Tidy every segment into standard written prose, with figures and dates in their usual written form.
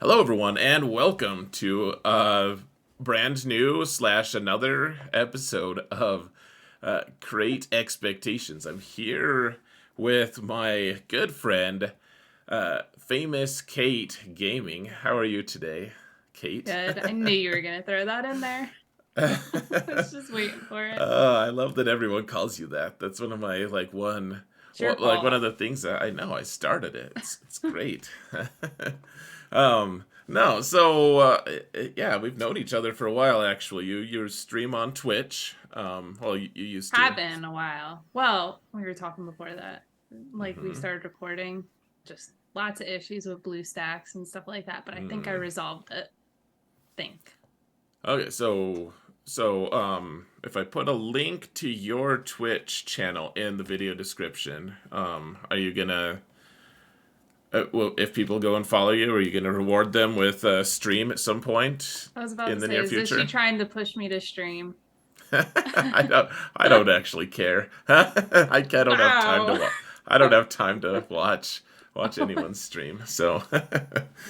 Hello, everyone, and welcome to a brand new slash another episode of Create Expectations. I'm here with my good friend, famous Kate Gaming. How are you today, Kate? Good. I knew you were gonna throw that in there. I was just waiting for it. I love that everyone calls you that. That's one of my It's your one fault. of the things that I know. I started it. It's great. No, so yeah, we've known each other for a while. Actually, you stream on Twitch. Well, you used Had to. been a while. Well, we were talking before that. Like we Hmm. started recording. Just lots of issues with blue stacks and stuff like that, but I think I Mm. resolved it. Think. Okay, if I put a link to your Twitch channel in the video description, are you gonna well, if people go and follow you, are you going to reward them with a stream at some point I was about in to the say, near is she future? trying to push me to stream? I don't actually care. I don't have time to Wow. I don't have time to watch anyone's stream. So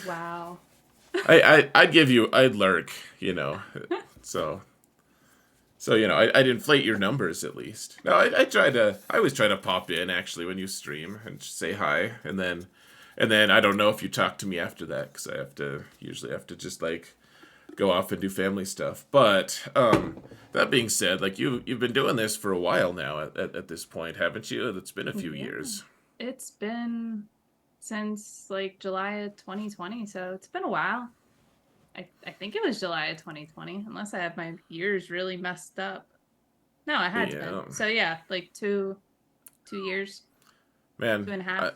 Wow. I'd give you I'd lurk, you know. So I'd inflate your numbers at least. No, I always try to pop in actually when you stream and just say hi, and then I don't know if you talk to me after that because I usually have to just like go off and do family stuff. But that being said, like you've been doing this for a while now at this point, haven't you? It's been a few Yeah. years. It's been since like July of 2020, so it's been a while. I think it was July of 2020, unless I have my years really messed up. No, it had to been. Yeah, So yeah, like 2 years, two man. and a half.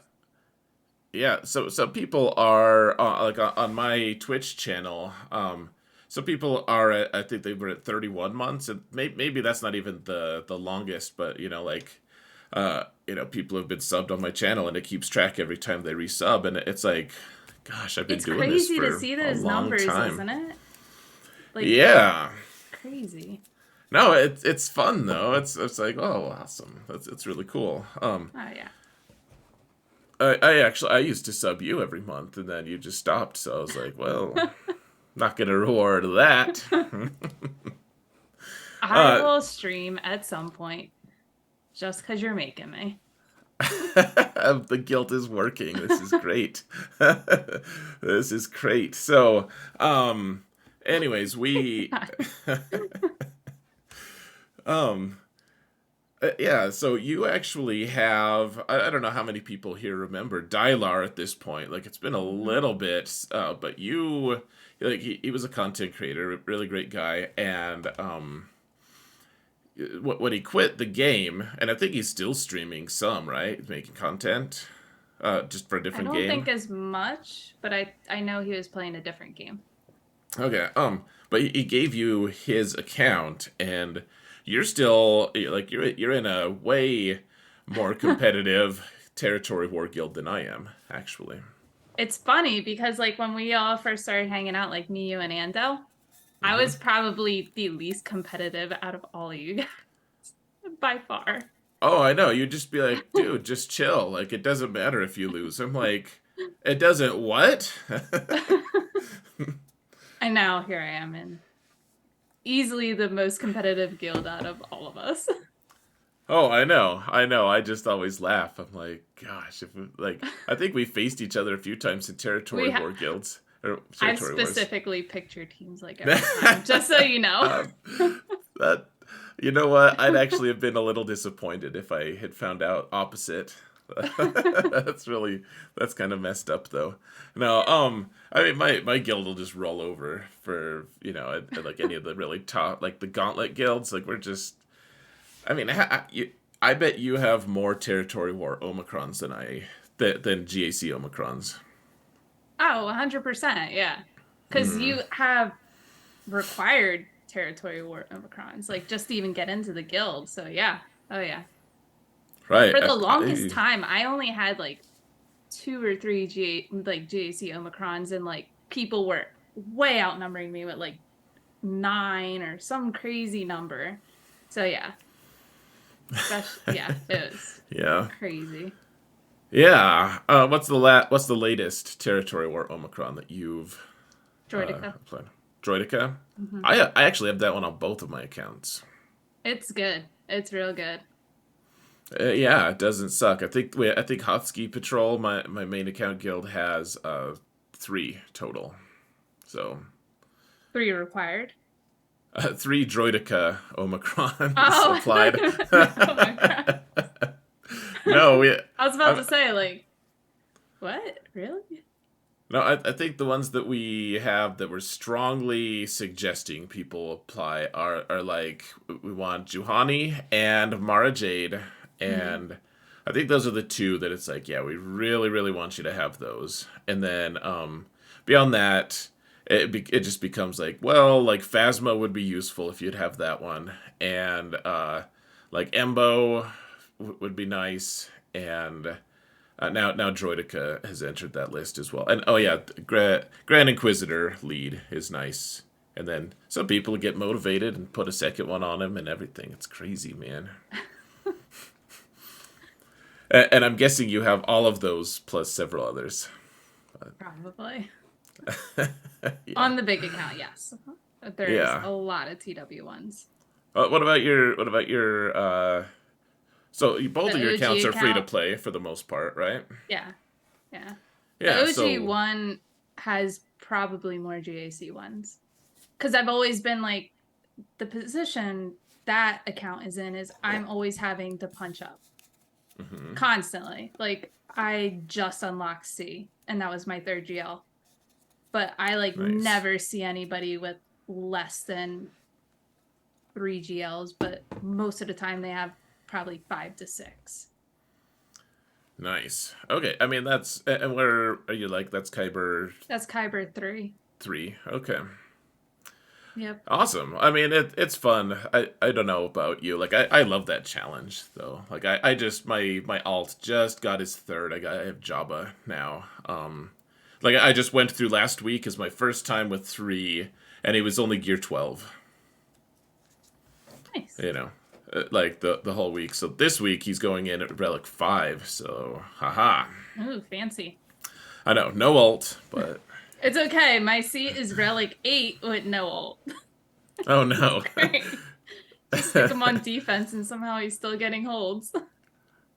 Yeah, so people are like on my Twitch channel. So people are at, I think they were at 31 months, and maybe that's not even the longest, but people have been subbed on my channel, and it keeps track every time they resub, and it's like, gosh, I've been It's doing this crazy to for see a those long numbers, time. isn't it? Like Yeah, crazy. no, it's fun though. It's like, oh, awesome. It's really cool. Oh yeah. I used to sub you every month, and then you just stopped. So I was like, well, not gonna reward that. I uh, will stream at some point just because you're making me. the guilt is working. This is great. This is great. So, anyways, we, um, yeah. So you actually have. I don't know how many people here remember Dylar at this point. Like it's been a Mhm. little bit, but he was a content creator, really great guy, and when he quit the game, and I think he's still streaming some, right? Making content, just for a I different don't game. think as much, but I know he was playing a different game. Okay. But he gave you his account, and you're still like you're in a way more competitive territory war guild than I am, actually. It's funny because like when we all first started hanging out, like me, you, and Ando, I Hmm. was probably the least competitive out of all of you guys by far. Oh, I know. You'd just be like, dude, just chill. Like it doesn't matter if you lose. I'm like, it doesn't what? And now here I am in easily the most competitive guild out of all of us. Oh, I know, I know. I just always laugh. I'm like, gosh, I think we faced each other a few times in We territory ha- war guilds or I've territory wars. specifically picked your teams like every time, just so you know. um, that you know what? I'd actually have been a little disappointed if I had found out opposite. that's really that's kind of messed up though. No, I mean my guild will just roll over for like any of the really top like the gauntlet guilds. Like we're just I mean, I bet you have more territory war Omicrons than GAC Omicrons. Oh, 100%. Yeah. Because Mm, you have required territory war Omicrons, like just to even get into the guild. So, yeah. Oh, yeah. right. For the longest time, I only had like two or three GAC Omicrons, and like people were way outnumbering me with like nine or some crazy number. So, yeah. Especially, yeah, it was Yeah. crazy. Yeah. What's the latest territory war Omicron that you've Droidica. applied? Droidica. Hmm. I actually have that one on both of my accounts. It's good. It's real good. Yeah, it doesn't suck. I think Hotski Patrol, my main account guild has 3 total. So 3 required. 3 Droidica Omicrons Oh, applied. oh my god. No, we. I was about I'm, to say, like, what? Really? no, I think the ones that we have that we're strongly suggesting people apply are like we want Juhani and Mara Jade, Hmm. and I think those are the 2 that it's like, yeah, we really really want you to have those, and then beyond that, it just becomes like, well, like Phasma would be useful if you'd have that one, and like Embo would be nice, and now Droidica has entered that list as well. And oh yeah, Grand Inquisitor lead is nice. And then some people get motivated and put a second one on him and everything. It's crazy, man. And I'm guessing you have all of those plus several others. Probably. Yeah, On the big account, yes. But there's yeah. a lot of TW ones. What about your? So both The of your OG accounts are free to account, play for the most part, right? yeah, yeah. The Yeah. OG So. one has probably more GAC ones. Because I've always been like, the position that account is in is I'm always having to punch up Hmm. constantly. Like, I just unlocked C, and that was my third GL. But I like Nice. never see anybody with less than 3 GLs, but most of the time they have probably 5 to 6. Nice. Okay. I mean, that's and where are you like? That's Kyber That's Kyber 3. 3. Okay. Yep. Awesome. I mean, it's fun. I don't know about you. Like, I love that challenge though. Like, I just my alt just got his third. I have Jabba now. Like I just went through last week as my first time with 3, and he was only gear 12. Nice. You know, like the whole week. So this week he's going in at relic 5. So haha. Ooh, fancy. I know, no alt, but It's okay. My seat is relic 8 with no ult. oh no. Great. Just stick him on defense and somehow he's still getting holds.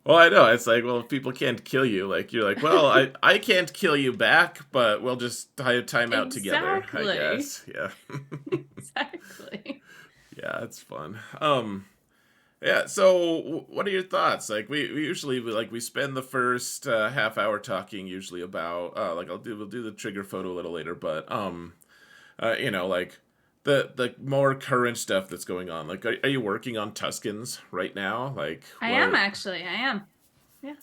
Well, I know. It's like, well, if people can't kill you, like you're like, well, I can't kill you back, but we'll just time out together, I Exactly. guess. Yeah. Exactly. Yeah, it's fun. Yeah, so what are your thoughts? Like we usually like we spend the first half hour talking usually about like we'll do the trigger photo a little later, but you know, like the more current stuff that's going on. Like are you working on Tuscans right now? Like I am what. actually. I am. Yeah.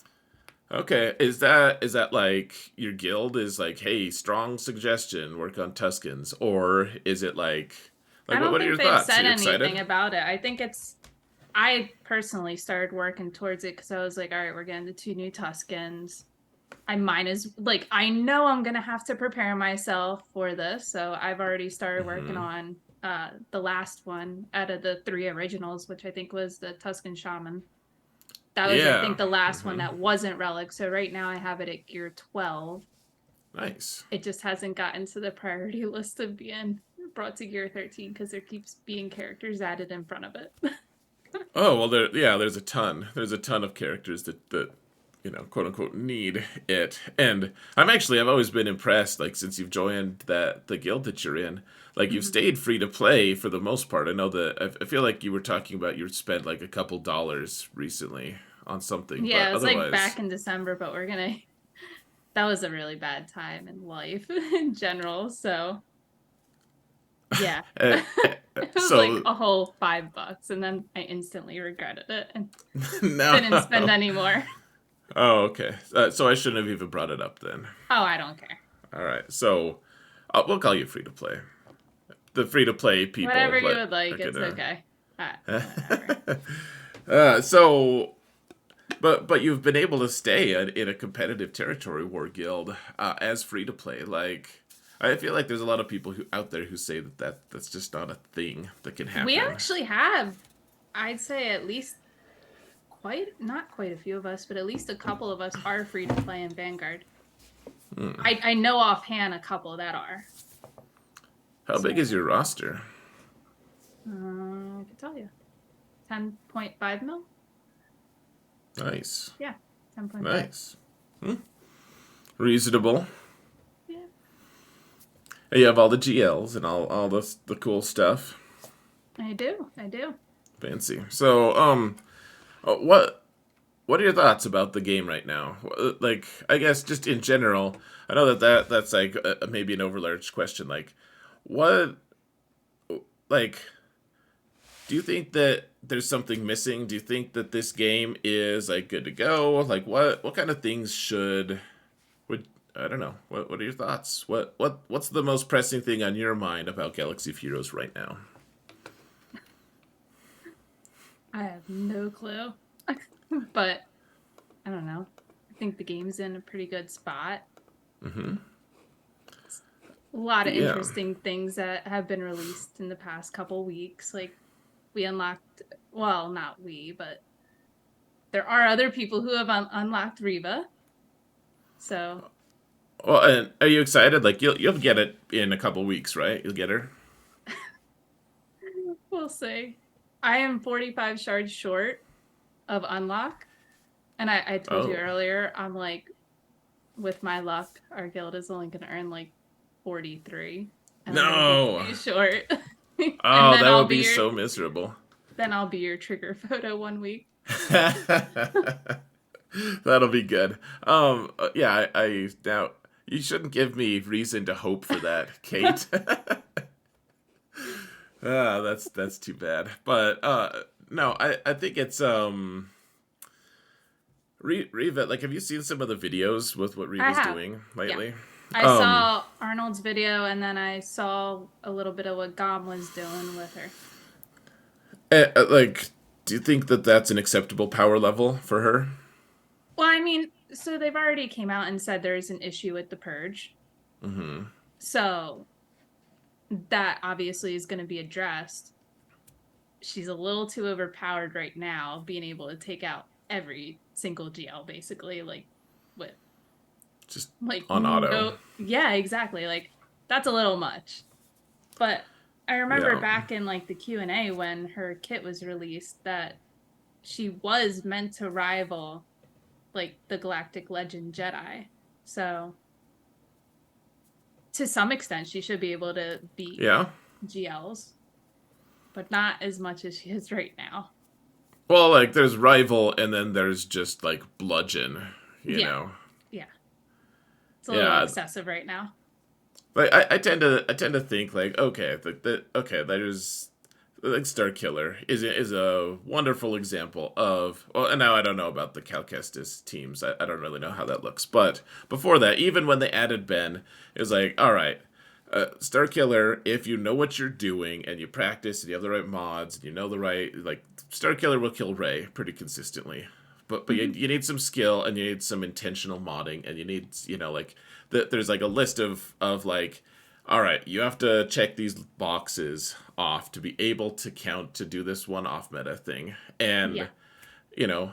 Okay, is that like your guild is like, hey, strong suggestion, work on Tuscans, or is it I don't what are think your they've thoughts? Are said you anything excited? about it. I think it's. I personally started working towards it because I was like, all right, we're getting the 2 new Tuscans. I might as like I know I'm gonna have to prepare myself for this, so I've already started working Mm-hmm. on the last one out of the 3 originals, which I think was the Tuscan Shaman. That was, I Yeah. think, the last one Mm-hmm. that wasn't Relic. So right now I have it at gear 12. Nice. It just hasn't gotten to the priority list of being brought to gear 13 because there keeps being characters added in front of it. Oh well, there's a ton. There's a ton of characters that you know, quote unquote, need it. And I've always been impressed. Like since you've joined the guild that you're in, like you've Mhm. stayed free to play for the most part. I know that I feel like you were talking about you spent like a couple dollars recently on something, but Yeah, it's like otherwise. back in December, but we're gonna. That was a really bad time in life in general. So yeah. Uh, It was like so a whole $5, and then I instantly regretted it and didn't spend no. any more. Oh, okay. So I shouldn't have even brought it up then. Oh, I don't care. All right. So we'll call you free to play. The free to play people Whatever you like would like, are it's gonna. okay. Whatever. So, but you've been able to stay in a competitive territory war guild as free to play. Like I feel like there's a lot of people who out there who say that's just not a thing that can We happen. actually have, I'd say, at least not quite a few of us, but at least a couple of us are free to play in Vanguard. Hmm. I know offhand a couple that are. How big is your roster? I can tell you. 10.5 mil? Nice. Yeah, 10.5. Nice. Reasonable. Yeah. And you have all the GLs and all the cool stuff. I do. Fancy. So, what are your thoughts about the game right now? Like, I guess just in general, I know that's like maybe an overlarge question. Like, what, like, do you think that there's something missing? Do you think that this game is like good to go? Like, what kind of things would I don't know. What are your thoughts? What's the most pressing thing on your mind about Galaxy of Heroes right now? I have no clue. But I don't know. I think the game's in a pretty good spot. Mm-hmm. A lot of Yeah. interesting things that have been released in the past couple weeks. Like we unlocked, well, not we, but there are other people who have unlocked Reva. So Well, and are you excited? Like you'll get it in a couple weeks, right? You'll get her. we'll see. I am 45 shards short of unlock. And I told you Oh. earlier, I'm like, with my luck, our guild is only going to earn like 43. And I'm going to be No. too short. And Oh, then that I'll would be be your so miserable. then I'll be your trigger photo one week. That'll be good. Yeah, I now you shouldn't give me reason to hope for that, Kate. That's too bad. But no, I think it's Reva. Like, have you seen some of the videos with what I Reva's have. doing Yeah. lately? I Um, saw Arnold's video and then I saw a little bit of what Gom was doing with her. like, do you think that that's an acceptable power level for her? Well, I mean, so they've already came out and said there's an issue with the purge. Mm-hmm. So that obviously is going to be addressed. She's a little too overpowered right now, being able to take out every single GL basically, like with Just like on auto. no, yeah, exactly. Like that's a little much. But I remember Yeah. back in like the Q&A when her kit was released that she was meant to rival like the Galactic Legend Jedi. So to some extent she should be able to beat Yeah. GLs, but not as much as she is right now. Well, like there's rival, and then there's just like bludgeon. You Yeah. know. Yeah. It's a little Yeah. excessive right now. Like I tend to think like okay okay there's like Star Killer is a wonderful example of well, and now I don't know about the Cal Kestis teams. I don't really know how that looks, but before that, even when they added Ben, it was like all right. Star Killer, if you know what you're doing and you practice and you have the right mods and you know the right like Star Killer will kill Ray pretty consistently, but Mm-hmm. you need some skill and you need some intentional modding and you need like there's like a list of like all right, you have to check these boxes off to be able to count to do this one off meta thing. Yeah. And, you know,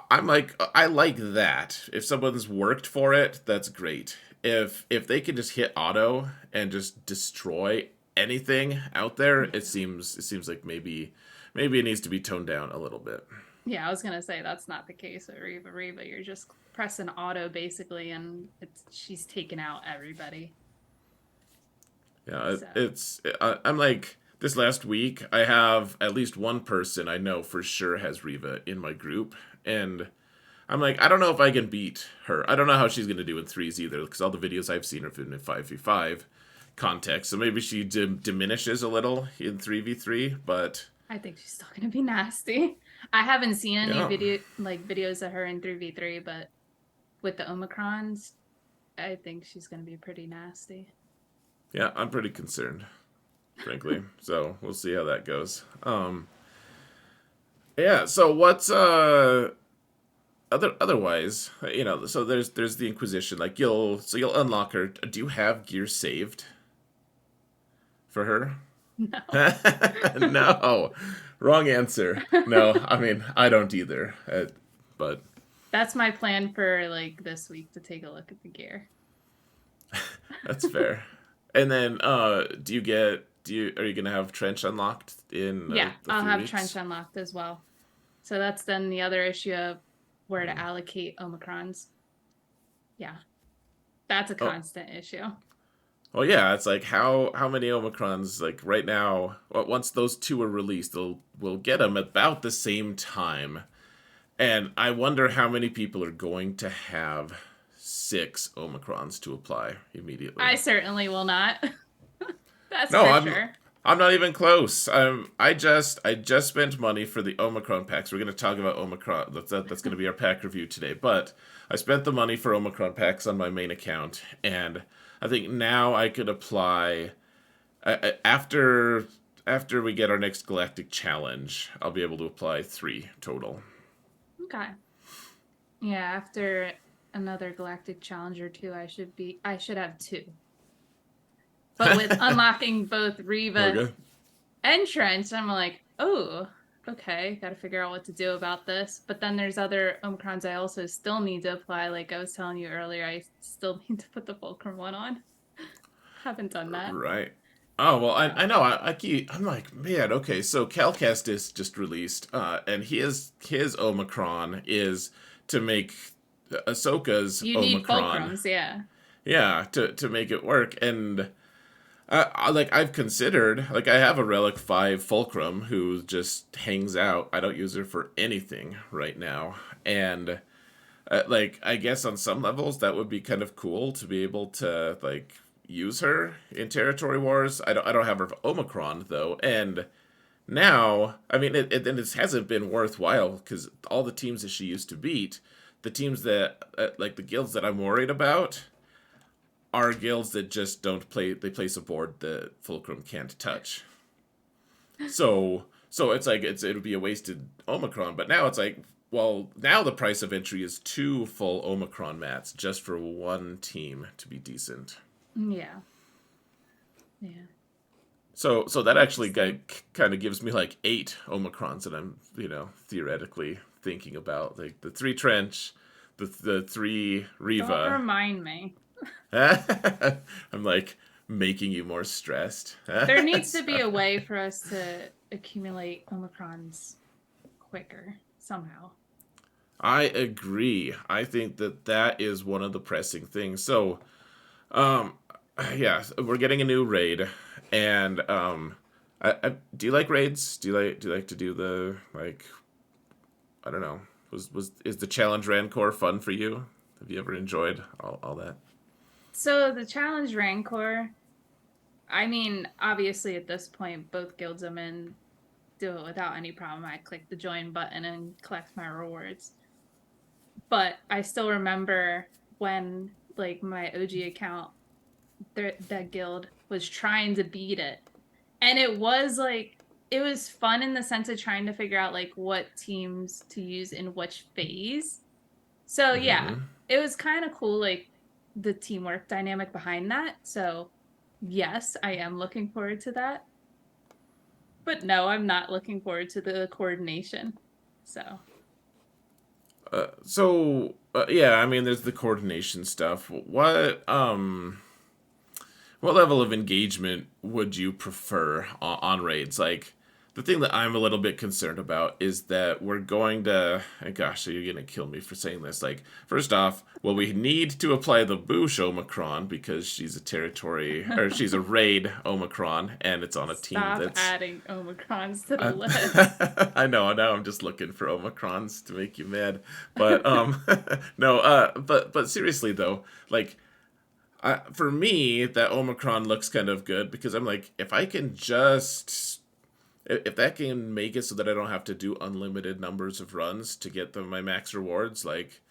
I'm like, I like that. If someone's worked for it, that's great. If they can just hit auto and just destroy anything out there, it seems like maybe it needs to be toned down a little bit. Yeah, I was gonna say that's not the case with Reva. Reva, you're just pressing auto basically, and she's taking out everybody. Yeah, So I'm like this last week. I have at least one person I know for sure has Riva in my group, and I'm like, I don't know if I can beat her. I don't know how she's gonna do in threes either, because all the videos I've seen have been in 5v5 context. So maybe she diminishes a little in 3v3, but I think she's still gonna be nasty. I haven't seen any yeah, videos of her in 3v3, but with the Omicrons, I think she's gonna be pretty nasty. yeah, I'm pretty concerned, frankly. So we'll see how that goes. Yeah. So what's otherwise, so there's the Inquisition. Like you'll unlock her. Do you have gear saved for her? No. No, wrong answer. No, I mean I don't either. But That's my plan for like this week to take a look at the gear. that's fair. And then, are you gonna have trench unlocked in Yeah, a I'll few have trench weeks? unlocked as well. So that's then the other issue of where to allocate Omicrons. Yeah, that's a Oh, constant issue. well, yeah. It's like how many Omicrons like right now? Well, once those two are released, we'll get them about the same time, and I wonder how many people are going to have 6 Omicrons to apply immediately. I certainly will not. That's No, for I'm sure. I'm not even close. I just spent money for the Omicron packs. We're going to talk about Omicron. That's going to be our pack review today. But I spent the money for Omicron packs on my main account, and I think now I could apply after we get our next galactic challenge. I'll be able to apply 3 total. Okay. Yeah, after another galactic challenge or two, I should have two. But with unlocking both Riva Okay. and Trench, I'm like, oh, okay, got to figure out what to do about this. But then there's other Omicrons I also still need to apply. Like I was telling you earlier, I still need to put the Fulcrum one on. Haven't done that. Right. Oh well, So I know. I'm like, man. Okay, so Calcast is just released, and his Omicron is to make Ahsoka's you need Omicron. Fulcrums, yeah. Yeah, to make it work. And like I've considered, like I have a Relic 5 Fulcrum who just hangs out. I don't use her for anything right now, and like I guess on some levels that would be kind of cool to be able to like use her in territory wars. I don't have her Omicron though, and now I mean it hasn't been worthwhile because all the teams that she used to beat, the teams that like the guilds that I'm worried about are guilds that just don't play. They place a board that Fulcrum can't touch. So it's like it would be a wasted Omicron. But now it's like, well, now the price of entry is 2 full Omicron mats just for one team to be decent. Yeah. Yeah. So that actually Interesting. kind of gives me like 8 Omicrons that I'm theoretically thinking about, like the 3 trench, the 3 Riva. Don't remind me. I'm like making you more stressed. There needs to be So, a way for us to accumulate Omicrons quicker somehow. I agree. I think that is one of the pressing things. So, um, yeah, we're getting a new raid, and do you like raids? Do you like to do the like? I don't know. Was is the challenge Rancor fun for you? Have you ever enjoyed all that? So the challenge Rancor, I mean, obviously at this point, both guilds I'm in do it without any problem. I click the join button and collect my rewards. But I still remember when like my OG account, that guild was trying to beat it. And it was like it was fun in the sense of trying to figure out like what teams to use in which phase. So yeah, Mm-hmm. it was kind of cool, like the teamwork dynamic behind that. So yes, I am looking forward to that. But no, I'm not looking forward to the coordination. So Yeah, I mean, there's the coordination stuff. What level of engagement would you prefer on raids? Like, the thing that I'm a little bit concerned about is that we're going to. And gosh, so you're gonna kill me for saying this. Like, first off, well, we need to apply the Boosh Omicron because she's a territory or she's a raid Omicron, and it's on a team stop that's. adding Omicrons to the Uh, list. I know. Now I'm just looking for Omicrons to make you mad, but no. But seriously though, like for me, that Omicron looks kind of good because I'm like, if I can just, if that can make it so that I don't have to do unlimited numbers of runs to get my max rewards, like,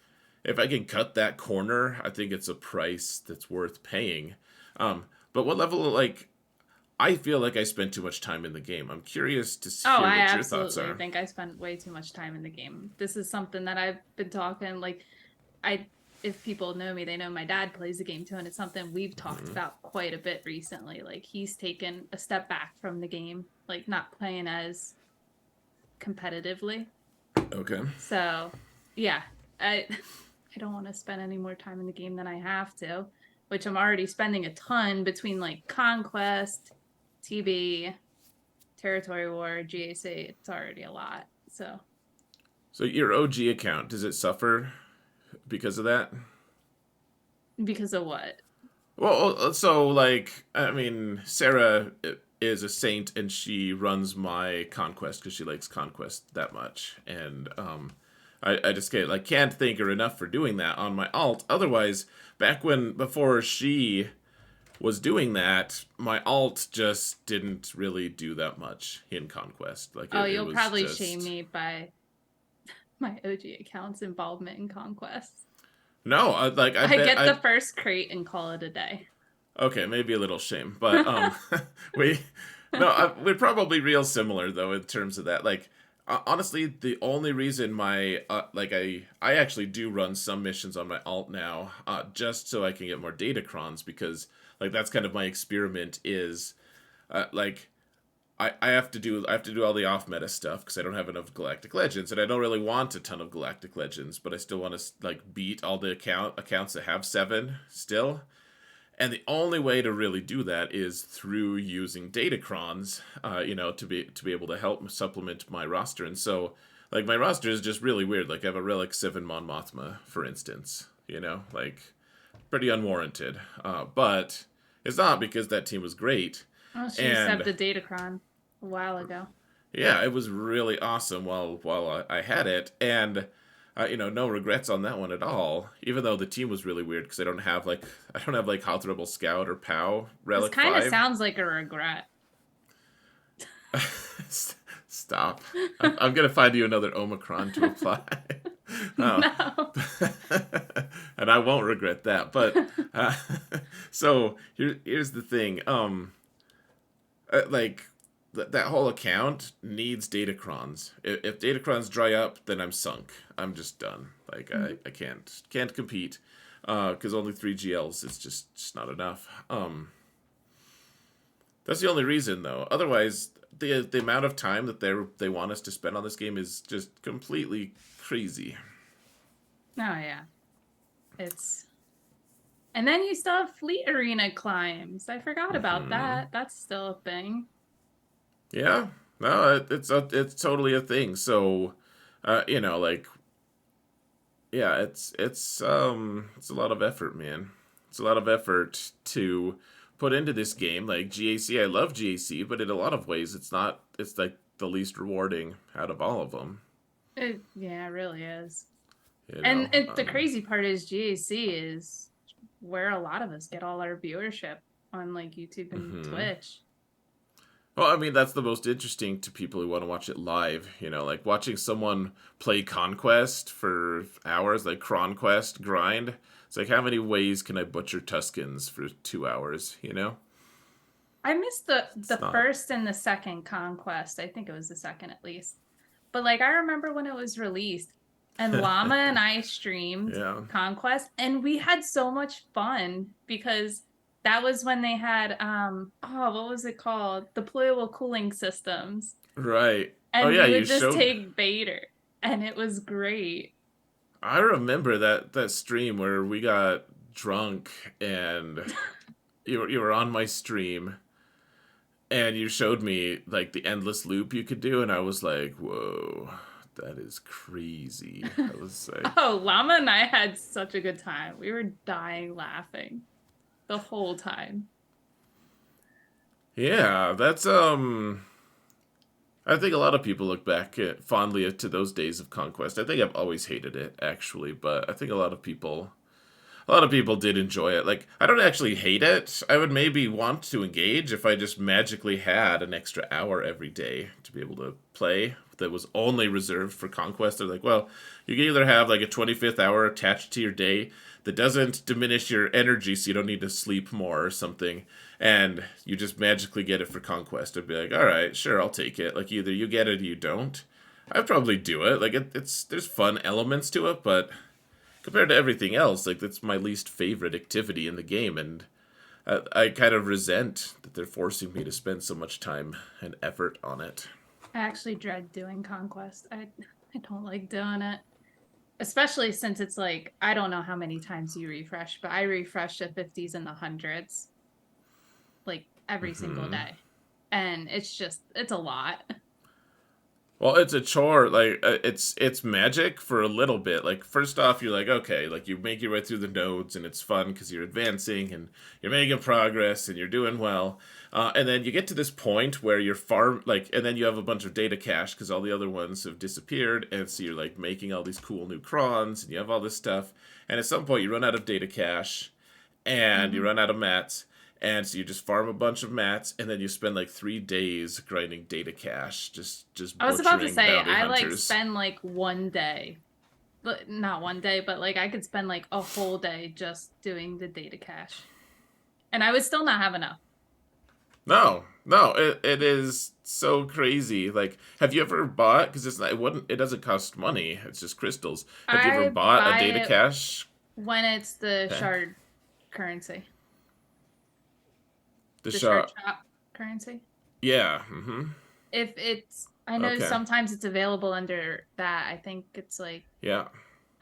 if I can cut that corner, I think it's a price that's worth paying. But what level, like, I feel like I spent too much time in the game. I'm curious to Oh, hear I what your thoughts absolutely are. think I spent way too much time in the game. This is something that I've been talking like I if people know me, they know my dad plays the game too, and it's something we've talked Hmm. about quite a bit recently. Like he's taken a step back from the game, like not playing as competitively. Okay. So yeah, I I don't want to spend any more time in the game than I have to, which I'm already spending a ton between like Conquest, TB, Territory War, GAC. It's already a lot. So So your OG account, does it suffer because of that? because of what? Well, so like, I mean, Sarah is a saint, and she runs my conquest because she likes conquest that much, and I just can't thank her enough for doing that on my alt. Otherwise, before she was doing that, my alt just didn't really do that much in conquest. Like Oh, it you'll was probably shame just me by my OG account's involvement in Conquest. no. I I bet get the I first crate and call it a day. Okay, maybe a little shame, but we no, we're probably real similar though in terms of that. Like honestly, the only reason my I actually do run some missions on my alt now, just so I can get more datacrons because like that's kind of my experiment is like I have to do all the off meta stuff because I don't have enough Galactic Legends, and I don't really want a ton of Galactic Legends, but I still want to like beat all the accounts that have 7 still. And the only way to really do that is through using datacrons, to be able to help supplement my roster. And so, like, my roster is just really weird. Like, I have a Relic 7 Mon Mothma, for instance. Like, pretty unwarranted. But it's not because that team was great. Well, she subbed And a Datacron a while ago. yeah, it was really awesome while I had it, and no regrets on that one at all. Even though the team was really weird because I don't have like Hot Rebel Scout or POW This Relic kind of 5. sounds like a regret. Stop! I'm gonna find you another Omicron to apply. Oh. No. And I won't regret that. But so here's the thing. Like that whole account needs datacrons. If datacrons dry up, then I'm sunk. I'm just done. Like I can't compete because only 3 GLs is just not enough. That's the only reason though. Otherwise, the amount of time that they want us to spend on this game is just completely crazy. Oh yeah. It's and then you still have Fleet Arena climbs. I forgot about Hmm. that. That's still a thing. Yeah, no, it's totally a thing. So, like yeah, it's a lot of effort, man. It's a lot of effort to put into this game. Like GAC, I love GAC, but in a lot of ways, it's not. It's like the least rewarding out of all of them. Yeah, it really is. You And know. the crazy part is GAC is where a lot of us get all our viewership on like YouTube and Hmm. Twitch. Well, I mean, that's the most interesting to people who want to watch it live. Like watching someone play Conquest for hours, like Cronquest grind. It's like, how many ways can I butcher Tuscans for 2 hours? I missed It's the not. first and the second Conquest. I think it was the second at least. But like I remember when it was released and Llama and I streamed Yeah. Conquest and we had so much fun because that was when they had what was it called? Deployable cooling systems. Right. Oh And yeah, we you would just showed. take Vader and it was great. I remember that stream where we got drunk and you were on my stream and you showed me like the endless loop you could do, and I was like, whoa, that is crazy. I was like, Oh, Llama and I had such a good time. We were dying laughing the whole time. yeah, that's I think a lot of people look back fondly to those days of conquest. I think I've always hated it actually, but I think a lot of people did enjoy it. Like, I don't actually hate it. I would maybe want to engage if I just magically had an extra hour every day to be able to play that was only reserved for Conquest. They're like, well, you can either have like a 25th hour attached to your day that doesn't diminish your energy so you don't need to sleep more or something, and you just magically get it for Conquest. I'd be like, all right, sure, I'll take it. Like, either you get it or you don't. I'd probably do it. Like, it's there's fun elements to it, but compared to everything else, like that's my least favorite activity in the game, and I kind of resent that they're forcing me to spend so much time and effort on it. I actually dread doing conquest. I don't like doing it. Especially since it's like I don't know how many times you refresh, but I refresh the 50s and the hundreds like every single Hmm. day. And it's a lot. Well, it's a chore. Like it's magic for a little bit. Like first off, you're like okay, like you make your way through the nodes, and it's fun because you're advancing and you're making progress and you're doing well. And then you get to this point where you're farm like, and then you have a bunch of data cache because all the other ones have disappeared, and so you're like making all these cool new crons, and you have all this stuff. And at some point, you run out of data cache, and you Hmm. run out of mats. And so you just farm a bunch of mats, and then you spend like 3 days grinding data cache, just I was about to butchering say bounty I like hunters. spend like one day, but not one day, but like I could spend like a whole day just doing the data cache. And I would still not have enough. No, no, it is so crazy. Like, have you ever bought? Because it's not, it doesn't cost money. It's just crystals. Have you ever I bought a buy data it cache when it's the pack? shard currency, The the shard shop. chop currency. Yeah. Mm-hmm. If it's, I know Okay. sometimes it's available under that. I think it's like, Yeah.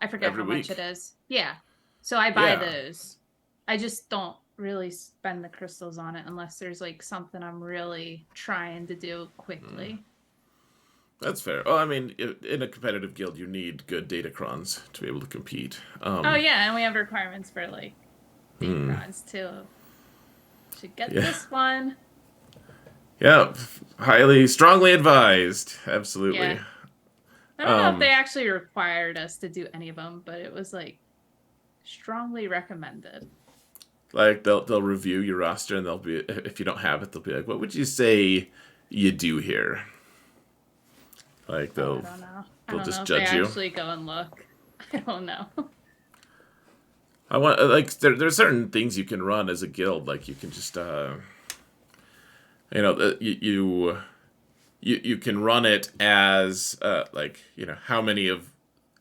I forget Every how much week. it is. Yeah. So I buy Yeah. those. I just don't really spend the crystals on it unless there's like something I'm really trying to do Mm. quickly. That's fair. Well, I mean, in a competitive guild, you need good datacrons to be able to compete. Oh yeah, and we have requirements for like Hmm. Datacrons too. Should get Yeah. this one. Yeah. Highly, strongly advised. Absolutely. Yeah. I don't know if they Um, actually required us to do any of them, but it was like strongly recommended. like they'll review your roster and they'll be if you don't have it, they'll be like, "What would you say you do here?" Like Oh, I don't know. I they'll don't know just if they judge you. actually go and look. I don't know. I want like there's certain things you can run as a guild. Like you can just you can run it as like how many of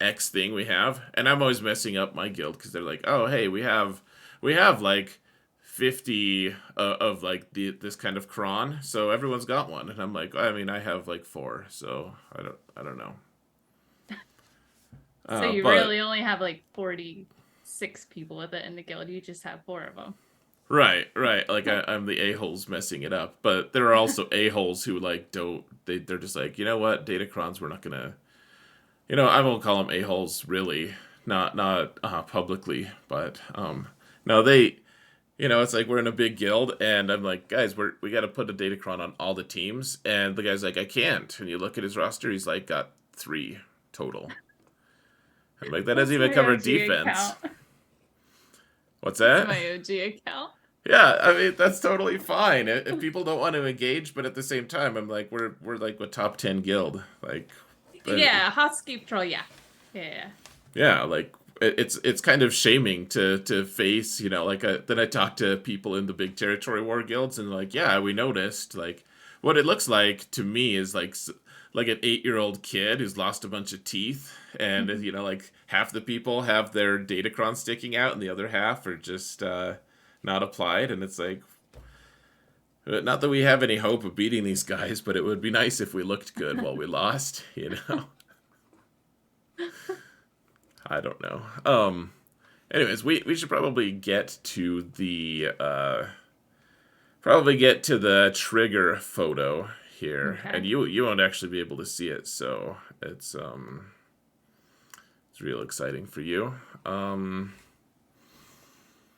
X thing we have, and I'm always messing up my guild because they're like, oh hey, we have like 50 of like this kind of cron, so everyone's got one, and I'm like, I mean, I have like four, so I don't know, So you but really only have like 46 people with it in the guild. You just have four of them. right, like I'm the a-holes messing it up, but there are also a-holes who like don't they're just like, you know what, data crons, we're not gonna. I won't call them a-holes really, not publicly, but no, they, it's like we're in a big guild, and I'm like, guys, we got to put a datacron on all the teams, and the guy's like, I can't. And you look at his roster, he's like got 3 total. I'm like, that doesn't That's even my cover OG defense. account. What's That's that? my OG account. Yeah, I mean that's totally fine if people don't want to engage, but at the same time, I'm like, we're like a top 10 guild, like, but Yeah, Housekeep Patrol, yeah. Yeah. yeah, like it's kind of shaming to face, like then I talk to people in the big territory war guilds, and like, yeah, we noticed like what it looks like to me is like an 8-year-old kid who's lost a bunch of teeth, and Yeah. like half the people have their datacron sticking out and the other half are just not applied, and it's like, not that we have any hope of beating these guys, but it would be nice if we looked good while we lost. I don't know. Anyways, we should probably get to the trigger photo here, and Okay. you won't actually be able to see it, so it's real exciting for you. Um,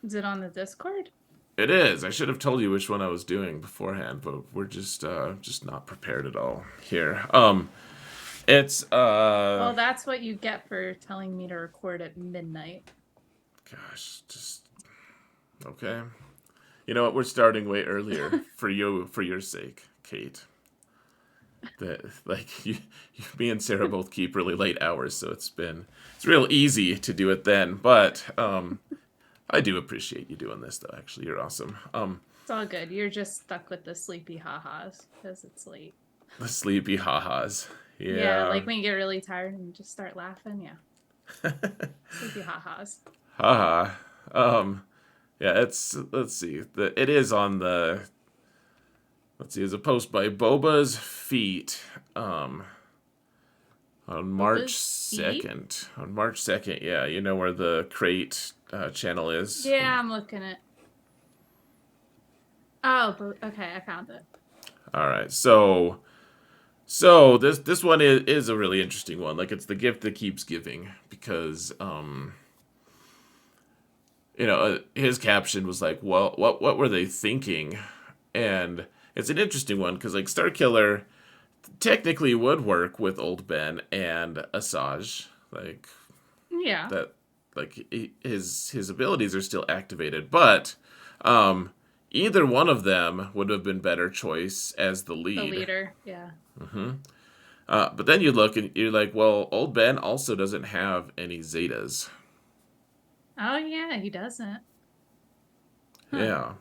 Is it on the Discord? it is. I should have told you which one I was doing beforehand, but we're just not prepared at all here. It's Well, that's what you get for telling me to record at midnight. gosh, just okay. You know what? We're starting way earlier for your sake, Kate. That like me and Sarah both keep really late hours, so it's real easy to do it then. But I do appreciate you doing this though. Actually, you're awesome. It's all good. You're just stuck with the sleepy ha-has because it's late. The sleepy ha-has. Yeah, Yeah. like when you get really tired and you just start laughing. Yeah. Sleepy ha-has. Haha. Yeah, let's see. It is on the, let's see, it's a post by Boba's Feet. On March Boba's feet? 2nd. On March 2nd, yeah, you know where the Kr8 channel is. Yeah, I'm looking at. Oh, okay, I found it. All right, so this one is a really interesting one. Like, it's the gift that keeps giving because his caption was like, well, what were they thinking? And it's an interesting one because like Starkiller technically would work with Old Ben and Asajj, like Yeah, that, like his abilities are still activated, but um either one of them would have been better choice as the the lead. leader. Yeah. But then you look and you're like, well, Old Ben also doesn't have any Zetas. Oh yeah, he doesn't. Huh. Yeah.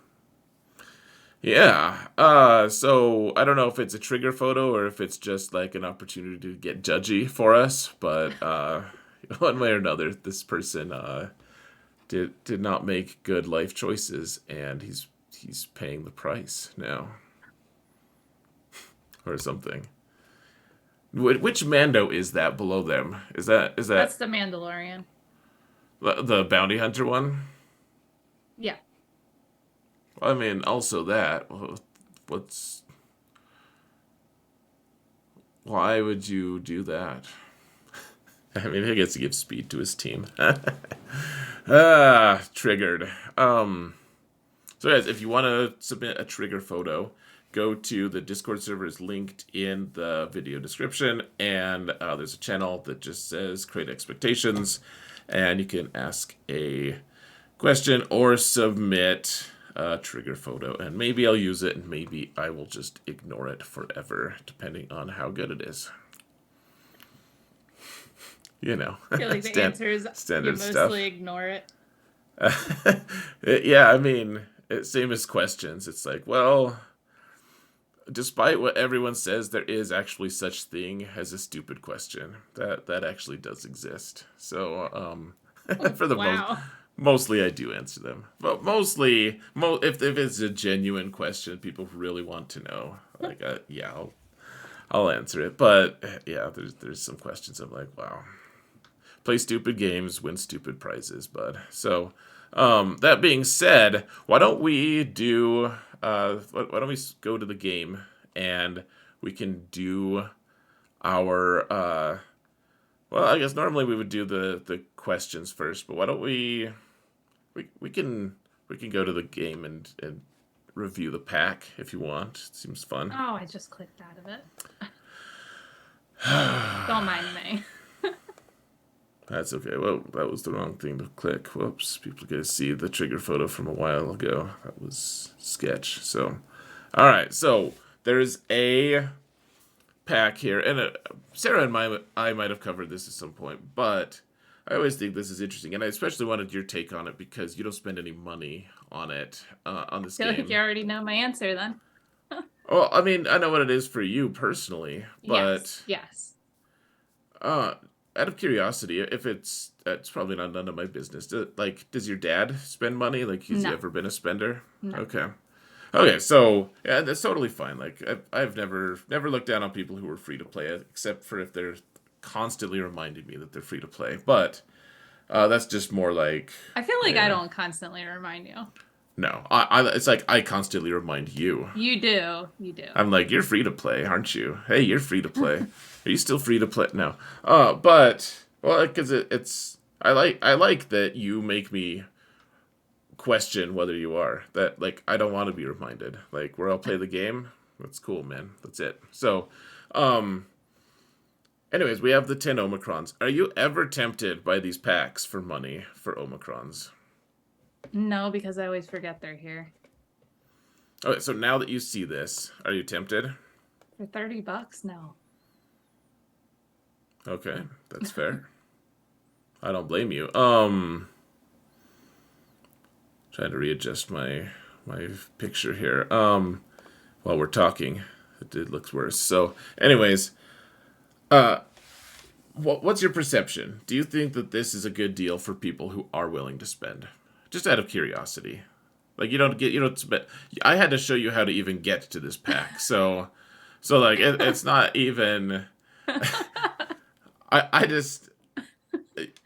Yeah. So I don't know if it's a trigger photo or if it's just like an opportunity to get judgy for us, but one way or another, this person did not make good life choices, and he's paying the price now, or something. Which Mando is that below them? Is that That's the Mandalorian. the bounty hunter one? Yeah. I mean, also that. What's Why would you do that? I mean, he gets to give speed to his team. Triggered. So guys, if you want to submit a trigger photo, go to the Discord servers linked in the video description, and there's a channel that just says create expectations, and you can ask a question or submit a trigger photo, and maybe I'll use it, and maybe I will just ignore it forever, depending on how good it is. I feel like the answer is you Standard mostly stuff. ignore it. Yeah, I mean, same as questions. It's like, well, despite what everyone says, there is actually such thing as a stupid question. That actually does exist. So, for the Wow. mostly I do answer them. But mostly, if it's a genuine question, people really want to know. Like, yeah, I'll answer it. But yeah, there's some questions I'm like, wow. Play stupid games, win stupid prizes, bud. So, that being said, why don't we do? Why don't we go to the game and we can do our? Well, I guess normally we would do the questions first, but why don't we can go to the game and review the pack if you want. It seems fun. Oh, I just clicked out of it. Don't mind me. That's okay. Well, that was the wrong thing to click. Whoops. People get to see the trigger photo from a while ago. That was sketch. So, all right. So there's a pack here, and Sarah and I might have covered this at some point, but I always think this is interesting, and I especially wanted your take on it because you don't spend any money on it on this I feel like game. you already know my answer then. Well, I mean, I know what it is for you personally, Yes. but Yes. Uh, out of curiosity, if it's probably not none of my business. Does your dad spend money? Like, has he No. ever been a spender? No. Okay. Okay, so yeah, that's totally fine. Like, I've never looked down on people who are free to play, except for if they're constantly reminding me that they're free to play. But that's just more like, I feel like I yeah. don't constantly remind you. No, it's like I constantly remind you. You do. You do. I'm like, you're free to play, aren't you? Hey, you're free to play. Are you still free to play? No. But well, because it's I like that you make me question whether you are. That, like, I don't want to be reminded. Like, where I'll play the game. That's cool, man. That's it. So, um, anyways, we have the 10 Omicrons. Are you ever tempted by these packs for money for Omicrons? No, because I always forget they're here. Okay, so now that you see this, are you tempted? For $30? No. Okay, that's fair. I don't blame you. Trying to readjust my picture here. While we're talking, it looks worse. So, anyways, what's your perception? Do you think that this is a good deal for people who are willing to spend? Just out of curiosity. Like you don't spend. I had to show you how to even get to this pack, so like it's not even. I just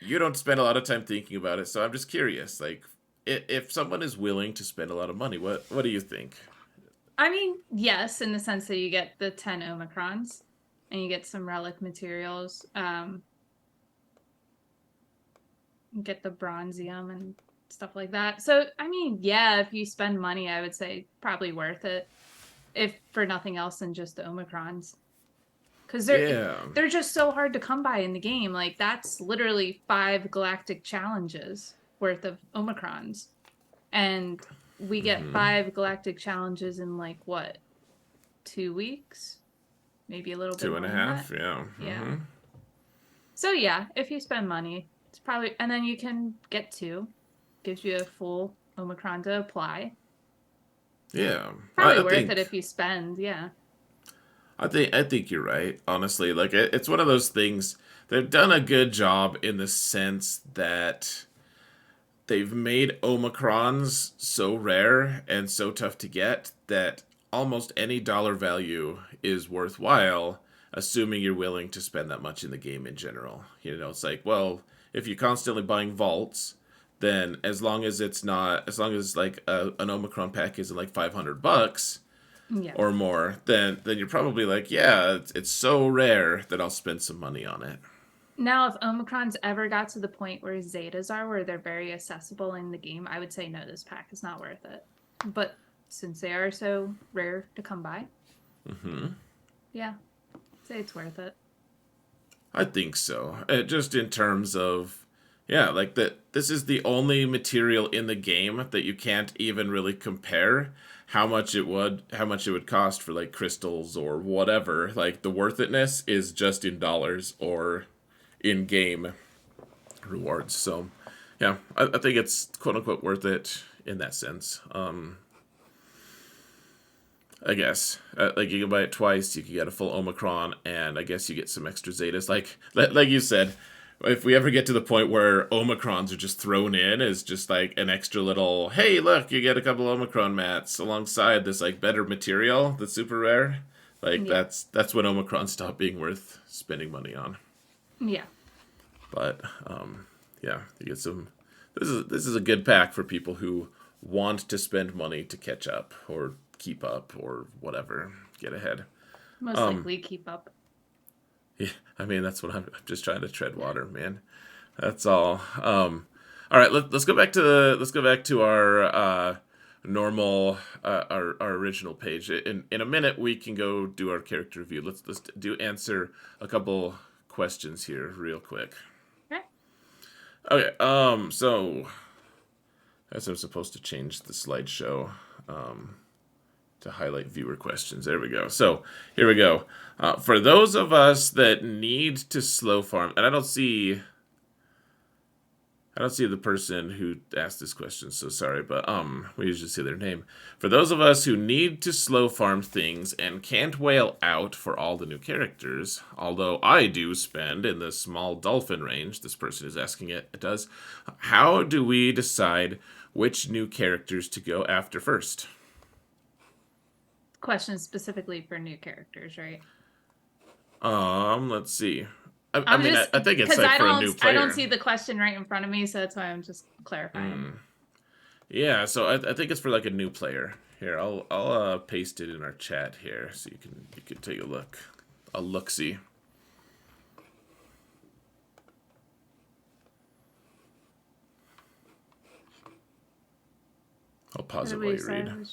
you don't spend a lot of time thinking about it, so I'm just curious. Like if someone is willing to spend a lot of money, what do you think? I mean, yes, in the sense that you get the 10 Omicrons and you get some relic materials. You get the bronzium and stuff like that. So, I mean, yeah, if you spend money, I would say probably worth it. If for nothing else than just the Omicrons. Because Yeah. they're just so hard to come by in the game. Like, that's literally 5 galactic challenges worth of Omicrons. And we get 5 galactic challenges in, like, what? 2 weeks? Maybe a little bit Two more and a than half, that. yeah. Yeah. Hmm. So, yeah, if you spend money, it's probably. And then you can get 2. Gives you a full Omicron to apply. Yeah. Probably I worth it think if you spend, yeah. I think you're right. Honestly, like it's one of those things. They've done a good job in the sense that they've made Omicrons so rare and so tough to get that almost any dollar value is worthwhile, assuming you're willing to spend that much in the game in general. You know, it's like, well, if you're constantly buying vaults, then as long as like an Omicron pack isn't like $500 Yeah. or more, then you're probably like, yeah, it's so rare that I'll spend some money on it. Now, if Omicrons ever got to the point where Zetas are, where they're very accessible in the game, I would say no, this pack is not worth it. But since they are so rare to come by, yeah, I'd say it's worth it. I think so. Just in terms of, yeah, like that. This is the only material in the game that you can't even really compare how much it would cost for like crystals or whatever. Like the worth itness is just in dollars or in game rewards. So, yeah, I think it's quote unquote worth it in that sense. I guess. Like you can buy it twice, you can get a full Omicron, and I guess you get some extra Zetas. Like you said, if we ever get to the point where Omicrons are just thrown in as just like an extra little, hey, look, you get a couple Omicron mats alongside this like better material that's super rare. Like Yeah. that's when Omicron stop being worth spending money on. Yeah. But yeah, you get some. This is a good pack for people who want to spend money to catch up or keep up or whatever, get ahead. Most likely keep up. Yeah, I mean that's what I'm just trying to tread water, man. That's all. All right, let's go back to our normal our original page. In a minute we can go do our character review. Let's do answer a couple questions here real quick. Okay. Okay, so as I'm supposed to change the slideshow to highlight viewer questions. There we go. So here we go. For those of us that need to slow farm, and I don't see the person who asked this question, so sorry, but we usually see their name. For those of us who need to slow farm things and can't whale out for all the new characters, although I do spend in the small dolphin range, this person is asking it does, how do we decide which new characters to go after first? Question specifically for new characters, right? Let's see. I I'm mean, just I think it's because like for a new I don't player. see the question right in front of me, so that's why I'm just clarifying. Yeah, so I think it's for like a new player. Here, I'll paste it in our chat here so you can take a look, see. I'll pause it while you read.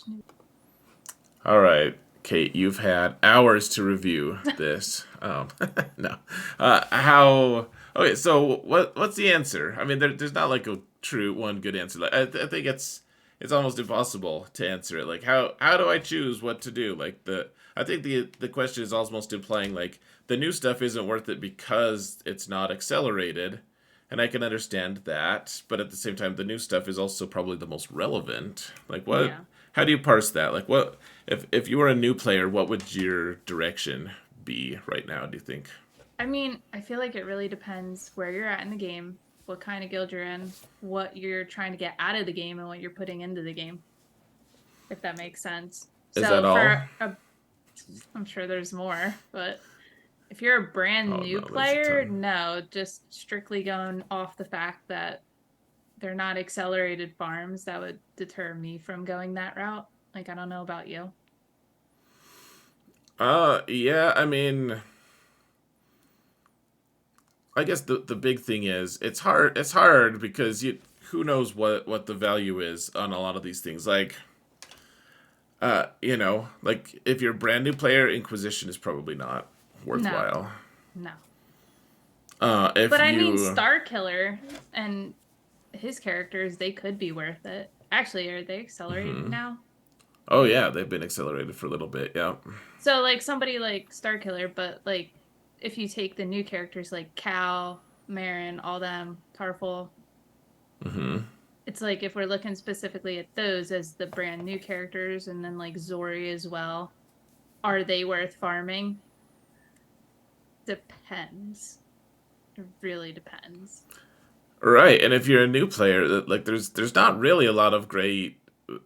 All right, Kate, you've had hours to review this. No. How? Okay, so what's the answer? I mean, there's not like a true one good answer. Like, I think it's almost impossible to answer it. Like, how do I choose what to do? Like I think the question is almost implying like the new stuff isn't worth it because it's not accelerated. And I can understand that, but at the same time, the new stuff is also probably the most relevant. Like, what? Yeah. How do you parse that? Like, what if you were a new player, what would your direction be right now? Do you think? I mean, I feel like it really depends where you're at in the game, what kind of guild you're in, what you're trying to get out of the game, and what you're putting into the game, if that makes sense. Is that So all? I'm sure there's more, but if you're a brand Oh new no, there's a player, ton. no, just strictly going off the fact that they're not accelerated farms, that would deter me from going that route. Like, I don't know about you. Yeah, I mean, I guess the big thing is it's hard because you who knows what the value is on a lot of these things. Like like if you're a brand new player, Inquisition is probably not No, worthwhile. no. If But I mean, you Star Killer and his characters, they could be worth it. Actually, are they accelerated now? Oh yeah, they've been accelerated for a little bit, yeah. So, like, somebody like Star Killer, but like, if you take the new characters like Cal, Marin, all them, Tarful, it's like if we're looking specifically at those as the brand new characters, and then like Zori as well, are they worth farming? Depends. It really depends. Right, and if you're a new player, like there's not really a lot of great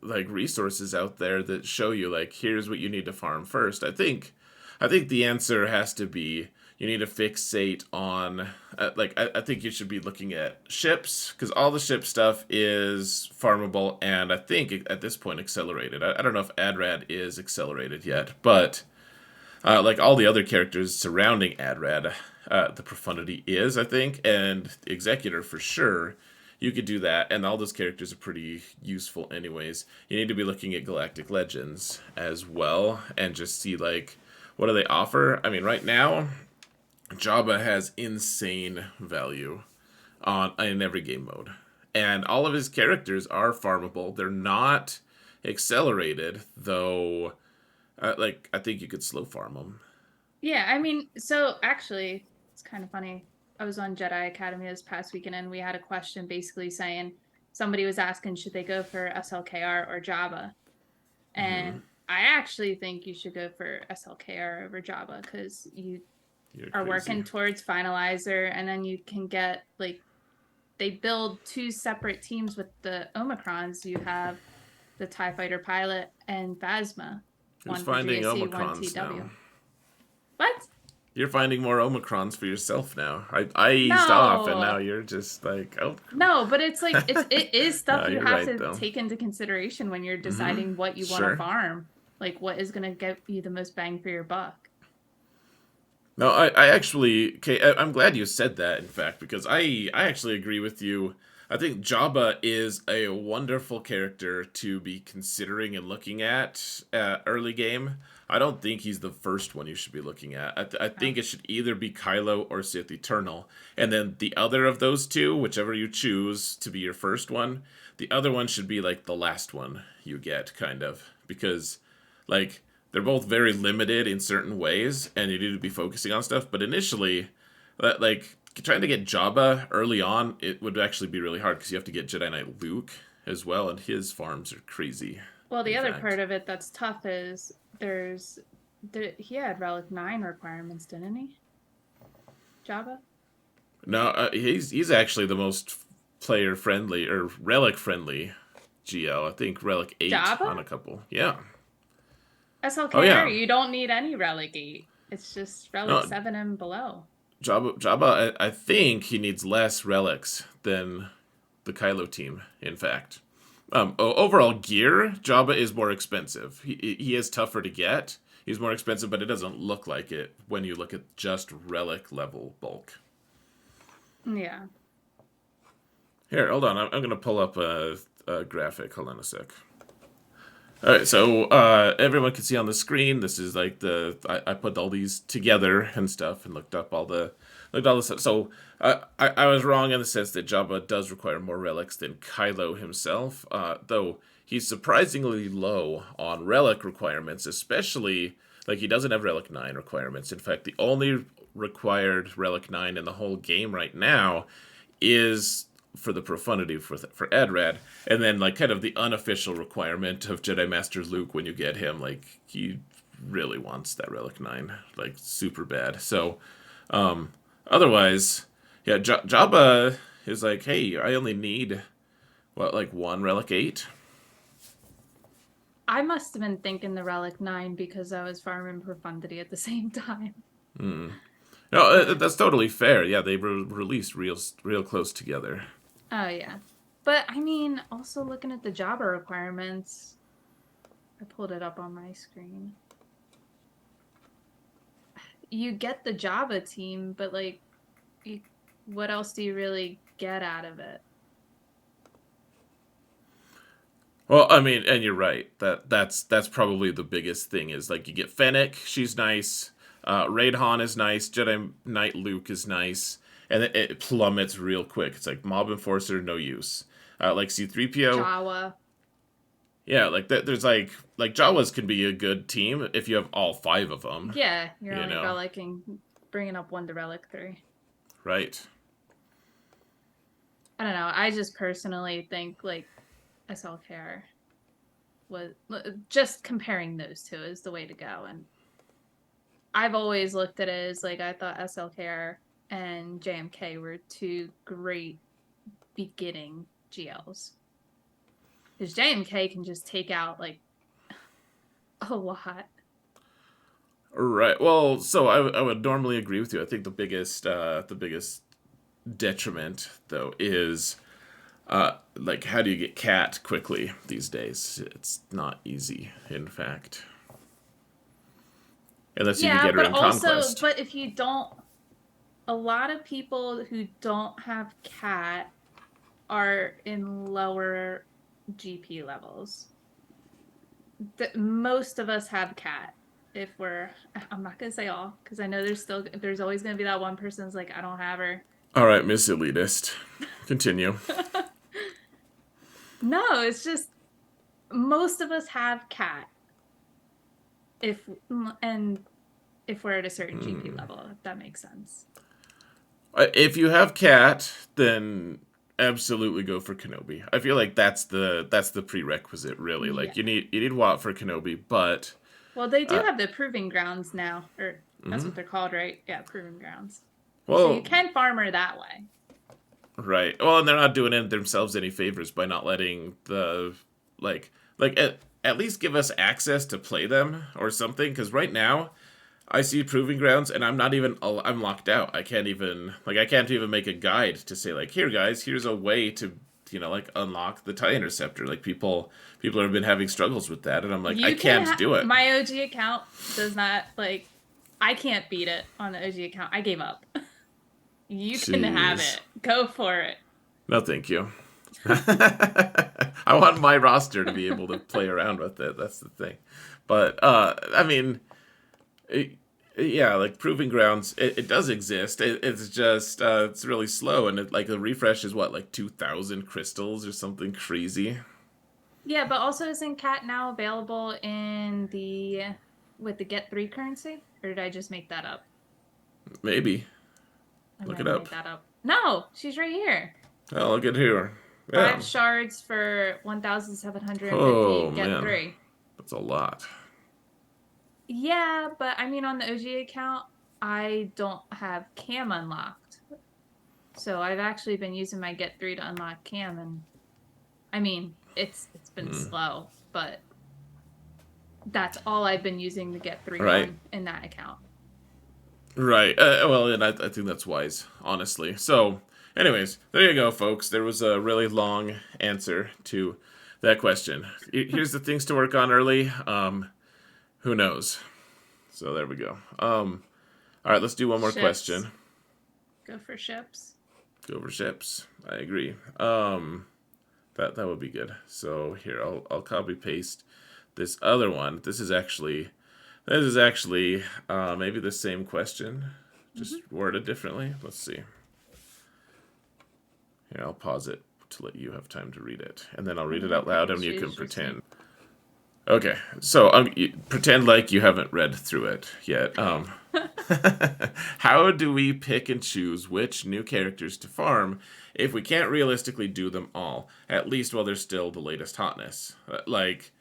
like resources out there that show you like here's what you need to farm first. I think the answer has to be you need to fixate on I think you should be looking at ships because all the ship stuff is farmable and I think at this point accelerated. I don't know if Adrad is accelerated yet, but like all the other characters surrounding Adrad, the Profundity is, I think, and the Executor for sure. You could do that, and all those characters are pretty useful, anyways. You need to be looking at Galactic Legends as well, and just see like what do they offer. I mean, right now, Jabba has insane value on in every game mode, and all of his characters are farmable. They're not accelerated, though. Like I think you could slow farm them. Yeah, I mean, so actually, it's kind of funny. I was on Jedi Academy this past weekend, and we had a question basically saying somebody was asking, should they go for SLKR or Java? And I actually think you should go for SLKR over Java because you You're are crazy. working towards finalizer, and then you can get like they build two separate teams with the Omicrons. You have the TIE Fighter pilot and Phasma, Who's one for finding JC, one Omicrons now? TW. What? You're finding more Omicrons for yourself now. I eased off, and now No. you're just like, oh. No, but it's like it is stuff No, you you're have right to though. take into consideration when you're deciding what you want to Sure. farm. Like what is going to get you the most bang for your buck. No, I actually, okay, I'm glad you said that, in fact, because I actually agree with you. I think Jabba is a wonderful character to be considering and looking at early game. I don't think he's the first one you should be looking at. I No. think it should either be Kylo or Sith Eternal. And then the other of those two, whichever you choose to be your first one, the other one should be like the last one you get, kind of. Because, like, they're both very limited in certain ways, and you need to be focusing on stuff. But initially, like trying to get Jabba early on, it would actually be really hard because you have to get Jedi Knight Luke as well, and his farms are crazy. Well, the In other part fact, of it that's tough is he had Relic 9 requirements, didn't he? Java? no, he's actually the most player friendly or relic friendly GL. I think Relic 8 Java? on a couple. Yeah. Oh SLKR, yeah. you don't need any Relic 8. It's just Relic No, 7 and below. Jabba. I think he needs less relics than the Kylo team. In fact, overall gear, Jabba is more expensive. He is tougher to get. He's more expensive, but it doesn't look like it when you look at just relic level bulk. Yeah. Here, hold on. I'm gonna pull up a graphic. Hold on a sec. All right, so everyone can see on the screen. This is like I put all these together and stuff, and looked all this stuff. So I was wrong in the sense that Jabba does require more relics than Kylo himself, though he's surprisingly low on relic requirements, especially like he doesn't have relic 9 requirements. In fact, the only required relic 9 in the whole game right now is for the profundity for Adrad, and then like kind of the unofficial requirement of Jedi Master Luke when you get him, like he really wants that Relic 9, like super bad. So Otherwise, yeah, Jabba is like, hey, I only need what, like one relic 8. I must have been thinking the Relic 9 because I was farming Profundity at the same time. No, But that's totally fair. Yeah, they were released real close together. oh yeah. But I mean, also looking at the Java requirements, I pulled it up on my screen. You get the Java team, but like, you, what else do you really get out of it? Well, I mean, and you're right. That's probably the biggest thing is like you get Fennec, she's nice. Raid Han is nice. Jedi Knight Luke is nice, and it plummets real quick. It's like Mob Enforcer, no use. Like C-3PO, Jawa. yeah. Like there's like Jawas can be a good team if you have all 5 of them. Yeah, you're You only know, relicing, bringing up one to Relic 3. right? I don't know. I just personally think like SLKR was just comparing those two is the way to go. And I've always looked at it as like I thought SLKR and JMK were two great beginning GLs. Because JMK can just take out like a lot. Right. Well, so I would normally agree with you. I think the biggest detriment though is like how do you get cat quickly these days? It's not easy, in fact, unless you can Yeah, get her but in also, conquest. but if you don't, a lot of people who don't have cat are in lower GP levels. Most of us have cat. If we're, I'm not gonna say all, because I know there's always gonna be that one person who's like, I don't have her. All right, Miss Elitist, continue. No, it's just most of us have cat. If and if we're at a certain GP level, if that makes sense. If you have cat, then absolutely go for Kenobi. I feel like that's the prerequisite, really. Yeah. Like you need Watt for Kenobi, but Well, they do uh, have the proving grounds now, or that's what they're called, right? Yeah, proving grounds. So you well, can farmer that way. right. Well, and they're not doing it themselves any favors by not letting the like at least give us access to play them or something. Because right now, I see proving grounds, and I'm locked out. I can't even make a guide to say like, here guys, here's a way to like unlock the tie interceptor. Like people have been having struggles with that, and I'm like, I You can can't do it. my OG account does not like I can't beat it on the OG account. I gave up. You can have Jeez. it. Go for it. No, thank you. I want my roster to be able to play around with it. That's the thing. But I mean, it, yeah, like proving grounds, it does exist. It's just it's really slow, and like the refresh is what, like 2,000 crystals or something crazy. Yeah, but also isn't cat now available in the with the get 3 currency? Or did I just make that up? Maybe I look might it have up. made that up. No, she's right here. Oh, look at here. Yeah. 5 shards for 1,750 Oh get man, 3. that's a lot. Yeah, but I mean on the OG account, I don't have cam unlocked. So I've actually been using my get 3 to unlock cam, and I mean, it's been slow, but that's all I've been using the get 3 Right. on in that account. Right. Well, and I think that's wise, honestly. So, anyways, there you go, folks. There was a really long answer to that question. Here's the things to work on early. Who knows? So there we go. All right, let's do one more Ships. question. Go for ships. Go over ships. I agree. That would be good. So here, I'll copy paste this other one. This is actually maybe the same question, just worded differently. Let's see. Here, I'll pause it to let you have time to read it, and then I'll read it out loud, and you can Choose your seat. pretend. Okay, so pretend like you haven't read through it yet. How do we pick and choose which new characters to farm if we can't realistically do them all, at least while they're still the latest hotness? Like,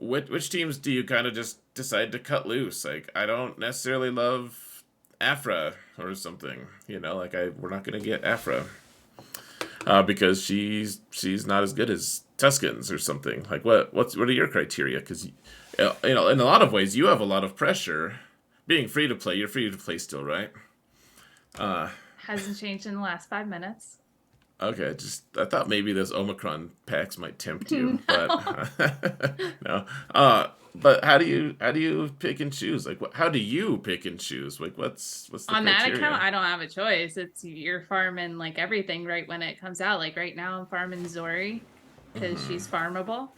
which teams do you kind of just decide to cut loose? Like, I don't necessarily love Afra or something. You know, like we're not gonna get Afra because she's not as good as Tuscans or something. Like what are your criteria? Because you know, in a lot of ways, you have a lot of pressure. Being free to play, you're free to play still, right? Hasn't changed in the last 5 minutes. Okay, just I thought maybe those Omicron packs might tempt you, but No. no. But how do you pick and choose? Like, how do you pick and choose? Like, what's the On that account, criteria? I don't have a choice. It's you're farming like everything right when it comes out. Like right now, I'm farming Zori because she's farmable.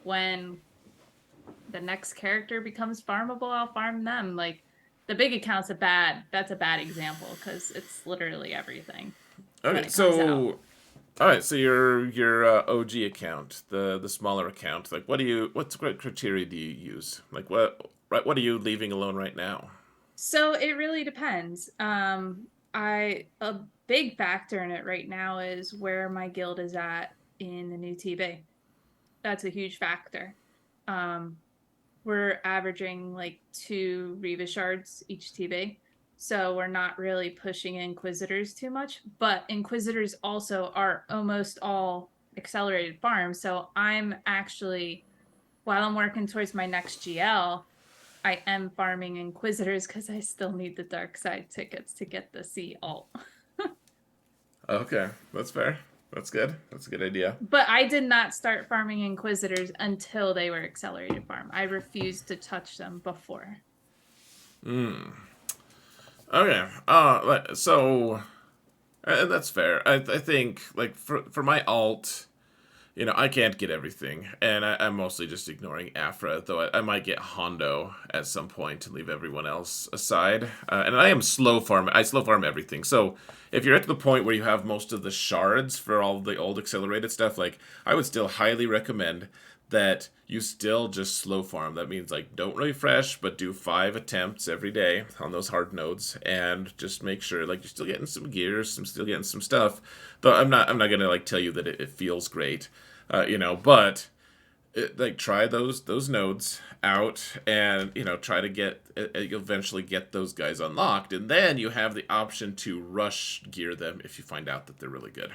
When the next character becomes farmable, I'll farm them. Like the big account's that's a bad example because it's literally everything when Okay, it comes out. so all right, so your OG account, the smaller account, like what criteria do you use? Like what are you leaving alone right now? So it really depends. I a big factor in it right now is where my guild is at in the new TB. That's a huge factor. Um, we're averaging like 2 Riva shards each TB. So we're not really pushing Inquisitors too much, but Inquisitors also are almost all accelerated farms. So I'm actually, while I'm working towards my next GL, I am farming Inquisitors because I still need the dark side tickets to get the C alt. Okay, that's fair. That's good. That's a good idea. But I did not start farming Inquisitors until they were accelerated farm. I refused to touch them before. Okay. So that's fair. I think like for my alt, you know, I can't get everything, and I'm mostly just ignoring Afra, though I might get Hondo at some point and leave everyone else aside. And I am slow farm. I slow farm everything. So if you're at the point where you have most of the shards for all the old accelerated stuff, like I would still highly recommend that you still just slow farm. That means like don't refresh, but do 5 attempts every day on those hard nodes, and just make sure like you're still getting some gears, I'm still getting some stuff. Though I'm not gonna like tell you that it feels great, you know, but like try those nodes out, and you know try to get you'll eventually get those guys unlocked, and then you have the option to rush gear them if you find out that they're really good,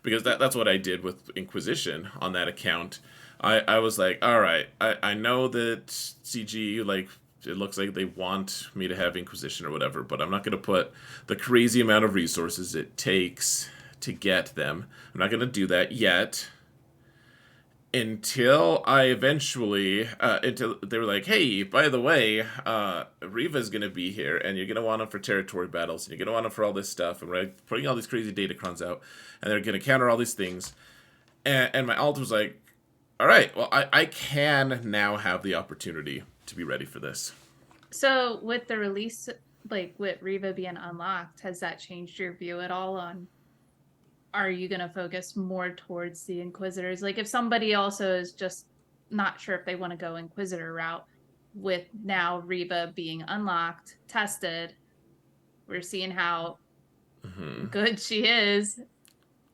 because that's what I did with Inquisition on that account. I was like, all right, I know that CG, like, it looks like they want me to have Inquisition or whatever, but I'm not going to put the crazy amount of resources it takes to get them. I'm not going to do that yet until I eventually, until they were like, hey, by the way, Riva's going to be here, and you're going to want him for territory battles, and you're going to want him for all this stuff, and we're putting all these crazy datacrons out, and they're going to counter all these things. And my alt was like, all right, well, I can now have the opportunity to be ready for this. So with the release, like with Riva being unlocked, has that changed your view at all on are you going to focus more towards the Inquisitors? Like if somebody also is just not sure if they want to go Inquisitor route with now Riva being unlocked, tested, we're seeing how good she is.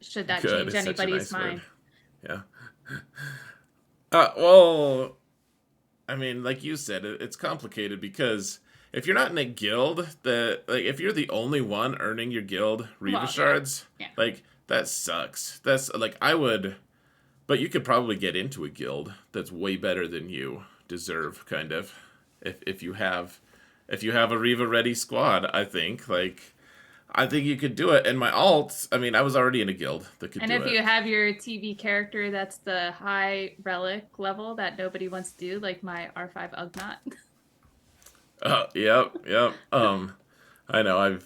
Should that Good change is such a anybody's nice word. mind? Yeah. Well, I mean, like you said, it's complicated because if you're not in a guild, like if you're the only one earning your guild Riva Well, yeah. shards, Yeah. like that sucks. That's like I would, but you could probably get into a guild that's way better than you deserve, kind of. If you have a Riva ready squad, I think you could do it. And my alt, I mean, I was already in a guild that could And do if it. you have your TV character that's the high relic level that nobody wants to do, like my R5 Ugnaught. Yep. I know.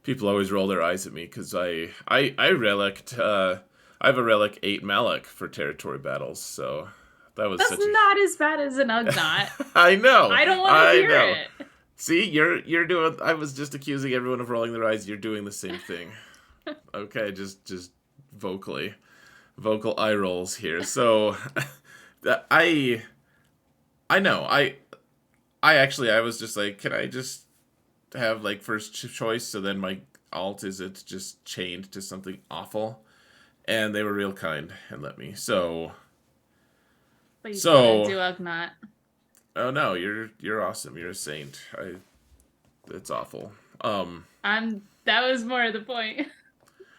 People always roll their eyes at me because I relicked. I have a relic 8 Malak for territory battles, so that was That's such a. not as bad as an Ugnaught. I know. I don't want to I hear know. it. See, you're doing. I was just accusing everyone of rolling their eyes. You're doing the same thing. Okay, just vocally, vocal eye rolls here. So, I I know. I actually I was just like, can I just have like first choice? So then my alt is it's just chained to something awful, and they were real kind and let me. But you still didn't So do Ugnaught. oh no, you're awesome. You're a saint. it's awful. That was more of the point.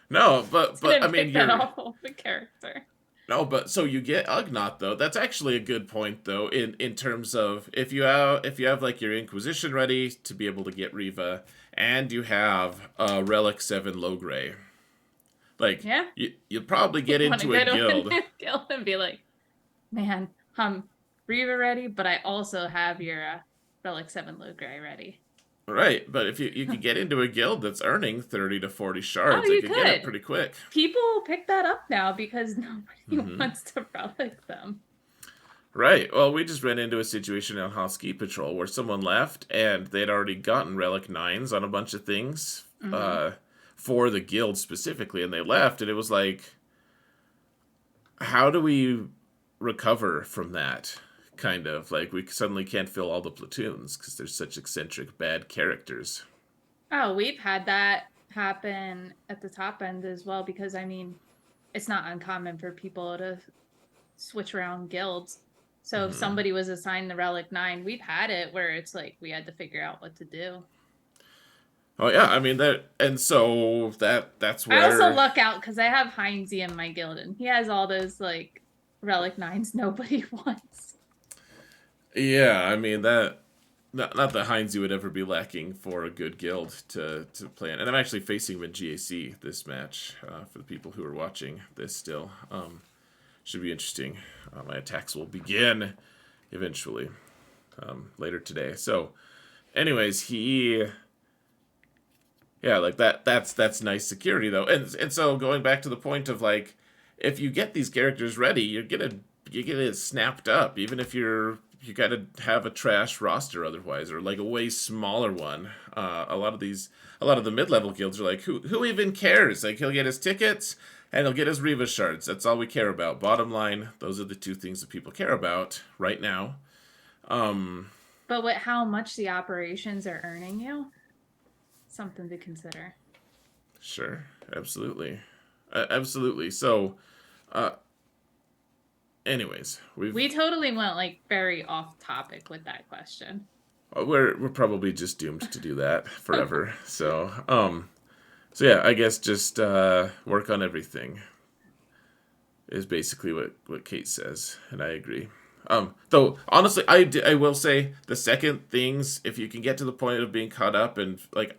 No, but I Didn't mean pick that you're off of the character. no, but so you get Ugnaught though. That's actually a good point though in terms of if you have like your Inquisition ready to be able to get Riva, and you have Relic 7 Logray. Like Yeah. you'll probably get You want to into a go to a guild. new guild and be like, man, I'm Reva ready, but I also have your Relic 7 Logray ready. Right, but if you could get into a guild that's earning 30 to 40 Oh, shards, I you could get it could. pretty quick. People pick that up now because nobody Hmm. wants to relic them. Right. Well, we just ran into a situation on Husky Patrol where someone left and they'd already gotten Relic 9s on a bunch of things Mm-hmm. uh, for the guild specifically, and they left, and it was like, how do we recover from that? Kind of like we suddenly can't fill all the platoons because there's such eccentric bad characters. Oh, we've had that happen at the top end as well because I mean, it's not uncommon for people to switch around guilds. So if Hmm. somebody was assigned the Relic 9, we've had it where it's like we had to figure out what to do. Oh yeah, I mean that, and so that's I also where. luck out because I have Heinzie in my guild and he has all those like Relic 9s nobody wants. Yeah, I mean that. Not that Heinz would ever be lacking for a good guild to play in. And I'm actually facing him in GAC this match for the people who are watching this still. Should be interesting. My attacks will begin eventually later today. So, anyways, yeah, like that's nice security though. And so going back to the point of like, if you get these characters ready, you get it snapped up, even if you gotta have a trash roster otherwise, or like a way smaller one. A lot of the mid level guilds are like, who even cares? Like he'll get his tickets and he'll get his Riva shards. That's all we care about. Bottom line, those are the two things that people care about right now. But with how much the operations are earning you, something to consider. Sure, absolutely, absolutely. So, uh, anyways, We totally went like very off topic with that question. we're probably just doomed to do that forever. So yeah, I guess just work on everything is basically what Kate says, and I agree. Though honestly, I will say the second things, if you can get to the point of being caught up, and like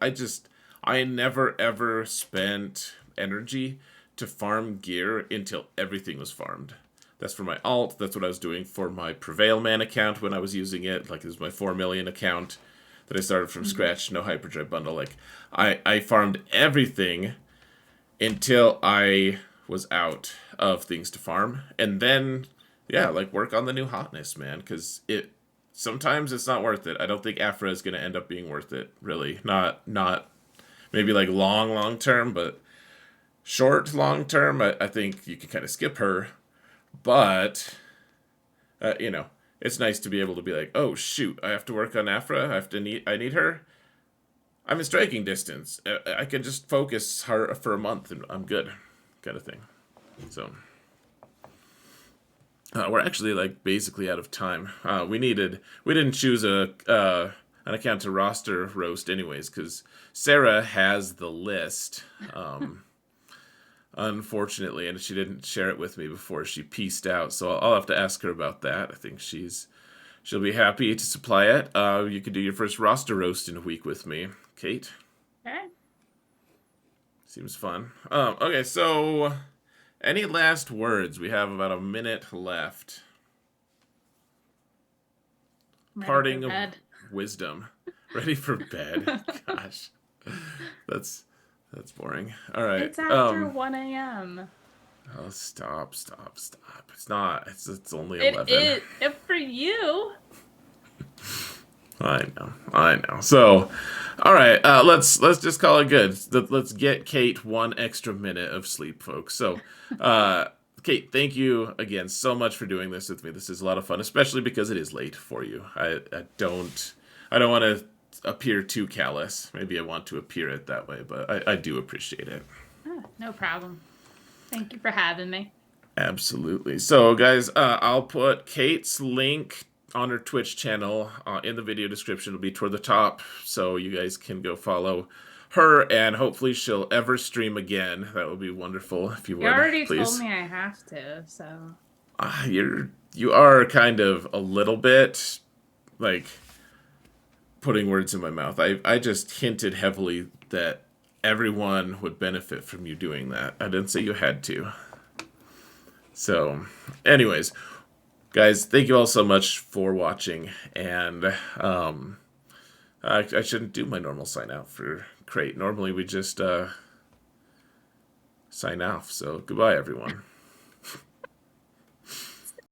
I never ever spent energy to farm gear until everything was farmed. That's for my alt. That's what I was doing for my Prevail Man account when I was using it. Like it was my 4 million account that I started from Mm-hmm. scratch, no hyperdrive bundle. Like I farmed everything until I was out of things to farm, and then yeah, like work on the new hotness, man, because it sometimes it's not worth it. I don't think Afra is going to end up being worth it, really. Not maybe like long term, but short long term, I think you can kind of skip her. But you know, it's nice to be able to be like, oh shoot, I have to work on Afra. I need her. I'm in striking distance. I can just focus her for a month and I'm good, kind of thing. So we're actually like basically out of time. We didn't choose a an account to roster roast anyways because Sarah has the list. Unfortunately, and she didn't share it with me before she pieced out, so I'll have to ask her about that. I think she'll be happy to supply it. You could do your first roster roast in a week with me, Kate. Okay. Seems fun. Okay, so any last words? We have about a minute left. I'm ready for Parting of bed. wisdom. Ready for bed. Gosh, that's that's boring. All right. It's after 1 a.m. Oh, stop. It's not. It's only It 11. is if for you. I know. So, all right. Let's just call it good. Let's get Kate 1 extra minute of sleep, folks. So, Kate, thank you again so much for doing this with me. This is a lot of fun, especially because it is late for you. I don't want to appear too callous. Maybe I want to appear it that way, but I do appreciate it. Oh, no problem. Thank you for having me. Absolutely. So, guys, I'll put Kate's link on her Twitch channel. In the video description, it'll be toward the top, so you guys can go follow her, and hopefully she'll ever stream again. That would be wonderful if you You would, already please. told me I have to, so. You are kind of a little bit like putting words in my mouth. I just hinted heavily that everyone would benefit from you doing that. I didn't say you had to. So, anyways, guys, thank you all so much for watching, and I shouldn't do my normal sign out for Kr8. Normally we just sign off. So goodbye, everyone.